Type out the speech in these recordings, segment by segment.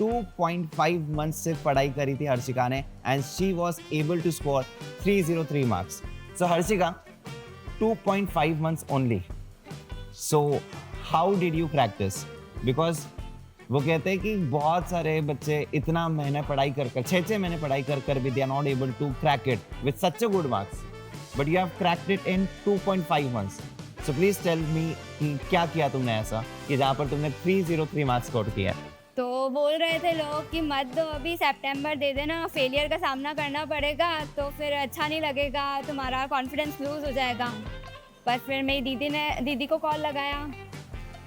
2.5 month से पढ़ाई करी थी हर्षिका ने and she was able to score 303 marks. So Harshika, 2.5 months only. So how did you crack this? Because वो कहते हैं कि बहुत सारे बच्चे इतना महीने पढ़ाई कर 6 महीने पढ़ाई कर भी they are not able to crack it with such a good marks. But you have cracked it in 2.5 months. So please tell me कि क्या किया तुमने ऐसा कि जहाँ पर तुमने 303 मार्क्स स्कोर किया. तो बोल रहे थे लोग कि मत दो, अभी सितंबर दे देना, फेलियर का सामना करना पड़ेगा तो फिर अच्छा नहीं लगेगा, तुम्हारा कॉन्फिडेंस लूज हो जाएगा. पर फिर मेरी दीदी को कॉल लगाया,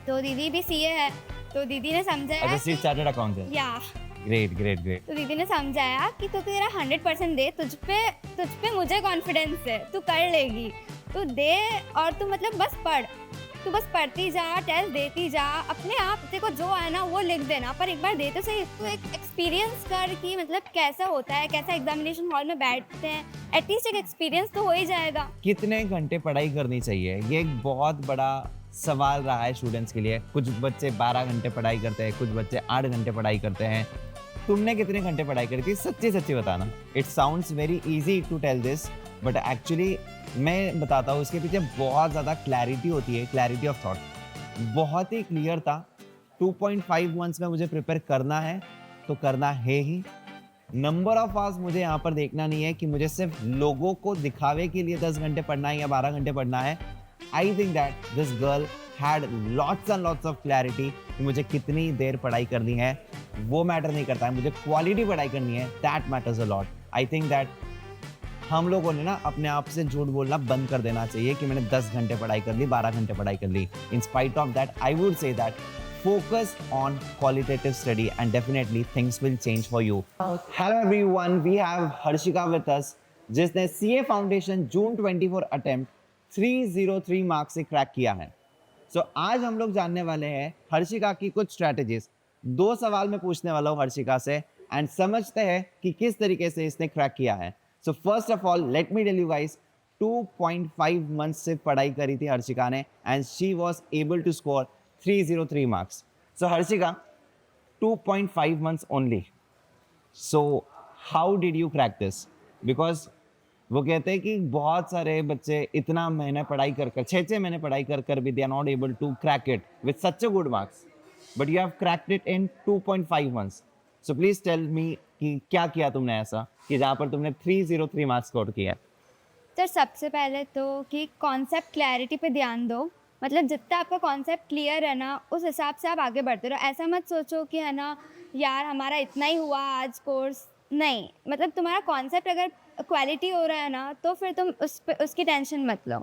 तो दीदी भी सीए है, तो दीदी ने समझाया. अच्छा, सी चार्टर्ड अकाउंटेंट. या ग्रेट. तो दीदी ने समझाया कि तू तेरा 100% दे, तुझ पे मुझे कॉन्फिडेंस है, तू कर लेगी, तू दे और तू मतलब बस पढ़, तू बस पढ़ती जा, टेस्ट देती जा, अपने आप तेरे को जो आए ना वो लिख देना, पर एक बार दे तो सही, तू एक एक्सपीरियंस कर कि मतलब कैसा होता है, कैसा एग्जामिनेशन हॉल में बैठते हैं, एटलीस्ट एक एक्सपीरियंस तो हो ही जाएगा. कितने घंटे पढ़ाई करनी चाहिए, ये एक बहुत बड़ा सवाल रहा है स्टूडेंट्स के लिए. कुछ बच्चे 12 घंटे पढ़ाई करते हैं, कुछ बच्चे 8 घंटे पढ़ाई करते हैं. तुमने कितने घंटे पढ़ाई करी थी, सच्ची बताना. It sounds very easy to tell this, but actually मैं बताता हूँ इसके पीछे बहुत ज़्यादा क्लैरिटी होती है, क्लैरिटी ऑफ थॉट. बहुत ही क्लियर था, 2.5 मंथ्स में मुझे प्रिपेयर करना है तो करना है ही. नंबर ऑफ आवर्स मुझे यहाँ पर देखना नहीं है कि मुझे सिर्फ लोगों को दिखावे के लिए 10 घंटे पढ़ना है या 12 घंटे पढ़ना है. I think that this girl had lots and lots of clarity कि मुझे कितनी देर पढ़ाई करनी है वो मैटर नहीं करता है, मुझे क्वालिटी पढ़ाई करनी है, that matters a lot. I think that हम लोगों ने ना अपने आप से झूठ बोलना बंद कर देना चाहिए कि मैंने 10 घंटे पढ़ाई कर ली, 12 घंटे पढ़ाई कर ली. In spite of that I would say that focus on qualitative study and definitely things will change for you. Hello everyone, we have Harshika with us जिसने CA Foundation June 24 attempt 303 marks से crack किया है. आज हम लोग जानने वाले हैं हर्षिका की कुछ स्ट्रैटेजीज. 2 सवाल मैं पूछने वाला हूँ हर्षिका से एंड समझते हैं कि किस तरीके से इसने क्रैक किया है. First of all let me tell you guys, 2.5 months से पढ़ाई करी थी हर्षिका ने and she was able to score 303 marks. So Harshika, 2.5 months only. So how did you crack this? Because वो कहते हैं कि बहुत सारे बच्चे इतना महीने पढ़ाई कर 6 महीने पढ़ाई कर भी they are not able to crack it with such a good marks. But you have cracked it in 2.5 months. So please tell me कि क्या किया तुमने ऐसा कि जहाँ पर तुमने 303 मार्क्स स्कोर किया. सर सबसे पहले तो कि कॉन्सेप्ट क्लैरिटी पे ध्यान दो, मतलब जितना आपका कॉन्सेप्ट क्लियर है ना उस हिसाब से आप आगे बढ़ते रहो. ऐसा मत सोचो कि है ना यार हमारा इतना ही हुआ आज कोर्स, नहीं, मतलब तुम्हारा कॉन्सेप्ट अगर क्वालिटी हो रहा है ना तो फिर तुम उसकी टेंशन मत लो.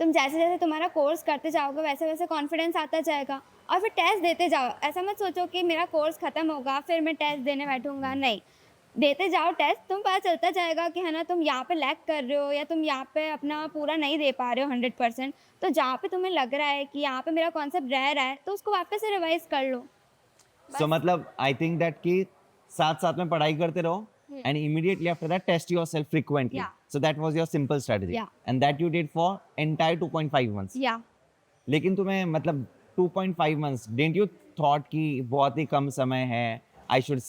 तुम जैसे जैसे तुम्हारा कोर्स करते जाओगे वैसे वैसे कॉन्फिडेंस आता जाएगा और फिर टेस्ट देते जाओ. ऐसा मत सोचो कि मेरा कोर्स ख़त्म होगा फिर मैं टेस्ट देने बैठूंगा, नहीं, देते जाओ टेस्ट, तुम पता चलता जाएगा कि है ना तुम यहाँ पे लैग कर रहे हो या तुम यहाँ पे अपना पूरा नहीं दे पा रहे हो 100%. तो जहाँ पे तुम्हें लग रहा है कि यहाँ पे मेरा कॉन्सेप्ट रह रहा है तो उसको वापस से रिवाइज कर लो. मतलब आई थिंक दैट कि साथ साथ में पढ़ाई करते रहो and immediately after that test yourself frequently. Yeah. So that was your simple strategy. Yeah. And that you did for entire 2.5 months. या लेकिन तुम्हें मतलब 2.5 months didn't you thought कि बहुत ही कम समय है, I should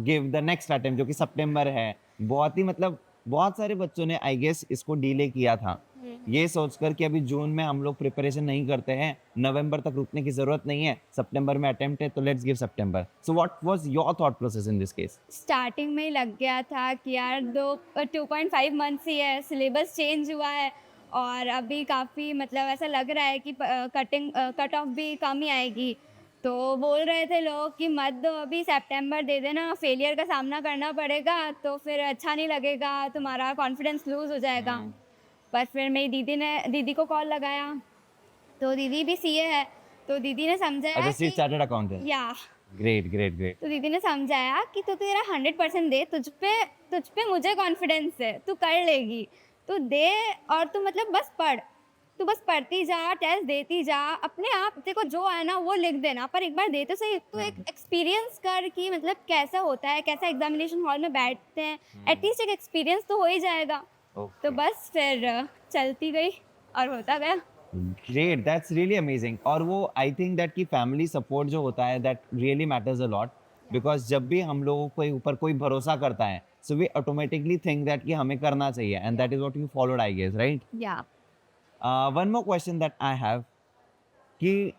give the next attempt जो कि सितंबर है. बहुत ही मतलब बहुत सारे बच्चों ने आई गेस इसको डिले किया था ये सोचकर कि अभी जून में हम लोग प्रिपरेशन नहीं करते हैं, नवंबर तक रुकने की जरूरत नहीं है, सितंबर में अटेम्प्ट है तो let's give September. So what was your thought process in this case? Starting में ही लग गया था कि यार 2.5 मंथ्स ही है, सिलेबस चेंज हुआ है और अभी काफ़ी मतलब ऐसा लग रहा है कि कट ऑफ भी कम ही आएगी. तो बोल रहे थे लोग कि मत दो, अभी सितंबर दे देना, फेलियर का सामना करना पड़ेगा तो फिर अच्छा नहीं लगेगा, तुम्हारा कॉन्फिडेंस लूज हो जाएगा. पर फिर मेरी दीदी को कॉल लगाया, तो दीदी भी सीए है, तो दीदी ने समझाया. अच्छा, सी चार्टर्ड अकाउंटेंट. या ग्रेट. तो दीदी ने समझाया कि तू तेरा 100% दे, तुझ पे मुझे कॉन्फिडेंस है, तू कर लेगी, तू दे और तू मतलब बस पढ़, तू बस पढ़ती जा, टेस्ट देती जा, अपने आप तेरे को जो आए ना वो लिख देना, पर एक बार दे तो सही, तू एक एक्सपीरियंस कर कि मतलब कैसा होता है, कैसा एग्जामिनेशन हॉल में बैठते हैं, एटलीस्ट एक एक्सपीरियंस तो हो ही जाएगा. तो बस फिर चलती गई और होता गया. Great, that's really amazing. और वो आई थिंक दैट कि फैमिली सपोर्ट जो होता है that really matters a lot. Because जब भी हम लोगों के ऊपर कोई भरोसा करता है so we automatically think that कि हमें करना चाहिए and that is what you followed I guess right. या one more question that I have कि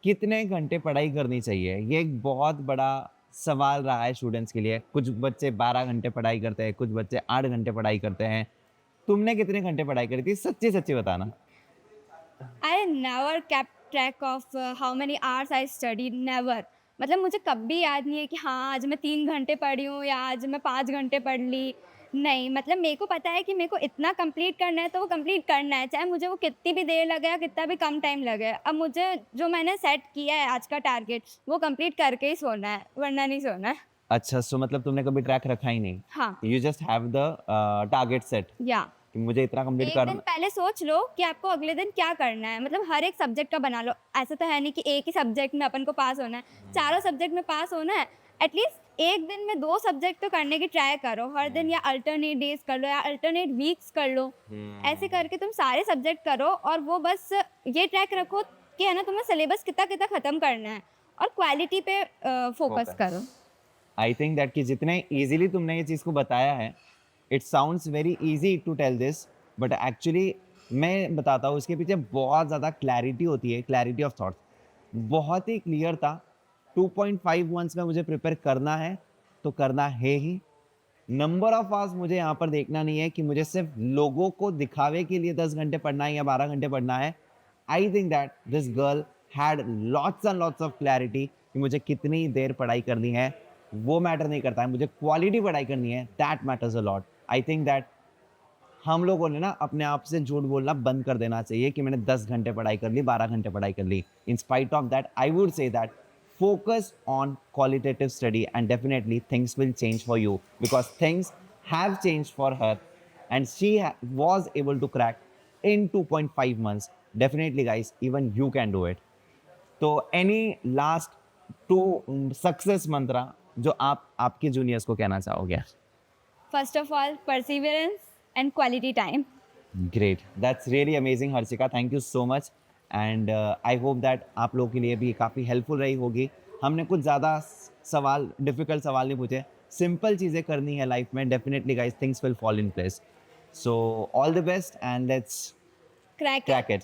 कितने घंटे पढ़ाई करनी चाहिए, ये एक बहुत बड़ा सवाल रहा है स्टूडेंट्स के लिए. कुछ बच्चे 12 घंटे पढ़ाई करते हैं, कुछ बच्चे 8 घंटे पढ़ाई करते हैं. तुमने कितने घंटे पढ़ाई करी थी, सच्ची सच्ची बताना. I never kept track of how many hours I study, never. मतलब मुझे कभी याद नहीं है कि हाँ आज मैं 3 घंटे पढ़ी हूँ या आज मैं 5 घंटे पढ़ ली. नहीं, मतलब मेरे को पता है कि मेरे को इतना कंप्लीट करना है तो वो कंप्लीट करना है, चाहे मुझे वो कितनी भी देर लगे या कितना भी कम टाइम लगे. अब मुझे जो मैंने सेट किया है आज का टारगेट वो कंप्लीट करके ही सोना है, वरना नहीं सोना है. अच्छा, सो मतलब तुमने कभी ट्रैक रखा ही नहीं, हाँ. You just have the target set या कि मुझे इतना कंप्लीट एक दिन करना. पहले सोच लो कि आपको अगले दिन क्या करना है. मतलब हर एक सब्जेक्ट का बना लो. ऐसा तो है नहीं कि एक ही सब्जेक्ट में अपन को पास होना है, चारों सब्जेक्ट में पास होना है. एटलीस्ट एक दिन में 2 सब्जेक्ट तो करने की ट्राई करो हर दिन, या अल्टरनेट डेज कर लो या अल्टरनेट वीक्स कर लो. ऐसे करके तुम सारे सब्जेक्ट करो और वो बस ये ट्रैक रखो कि है ना तुम्हें सिलेबस कितना कितना ख़त्म करना है और क्वालिटी पे फोकस Focus. करो. आई थिंक दैट कि जितने इजीली तुमने ये चीज़ को बताया है, it sounds very easy to tell this, but actually मैं बताता हूँ इसके पीछे बहुत ज़्यादा क्लैरिटी होती है, क्लैरिटी ऑफ थॉट्स. बहुत ही क्लियर था. 2.5 मंथ्स में मुझे प्रिपेयर करना है तो करना है ही. नंबर ऑफ आवर्स मुझे यहाँ पर देखना नहीं है कि मुझे सिर्फ लोगों को दिखावे के लिए 10 घंटे पढ़ना है या 12 घंटे पढ़ना है. I think that this girl had lots and lots of clarity कि मुझे कितनी देर पढ़ाई करनी है वो मैटर नहीं करता है, मुझे क्वालिटी पढ़ाई करनी है, that matters a lot. I think that हम लोगों ने ना अपने आप से झूठ बोलना बंद कर देना चाहिए कि मैंने 10 घंटे पढ़ाई कर ली, 12 घंटे पढ़ाई कर ली. In spite of that I would say that focus on qualitative study and definitely things will change for you because things have changed for her and she was able to crack in 2.5 months. Definitely guys, even you can do it. So any last 2 success mantra जो आप आपके juniors को कहना चाहोगे? First of all Perseverance and quality time. Great, that's really amazing Harshika, thank you so much. And I hope that आप लोगों के लिए भी काफ़ी हेल्पफुल रही होगी. हमने कुछ ज़्यादा सवाल, डिफ़िकल्ट सवाल नहीं पूछे, सिंपल चीज़ें करनी है लाइफ में. Definitely guys things will fall in place. So all the best and let's crack crack it.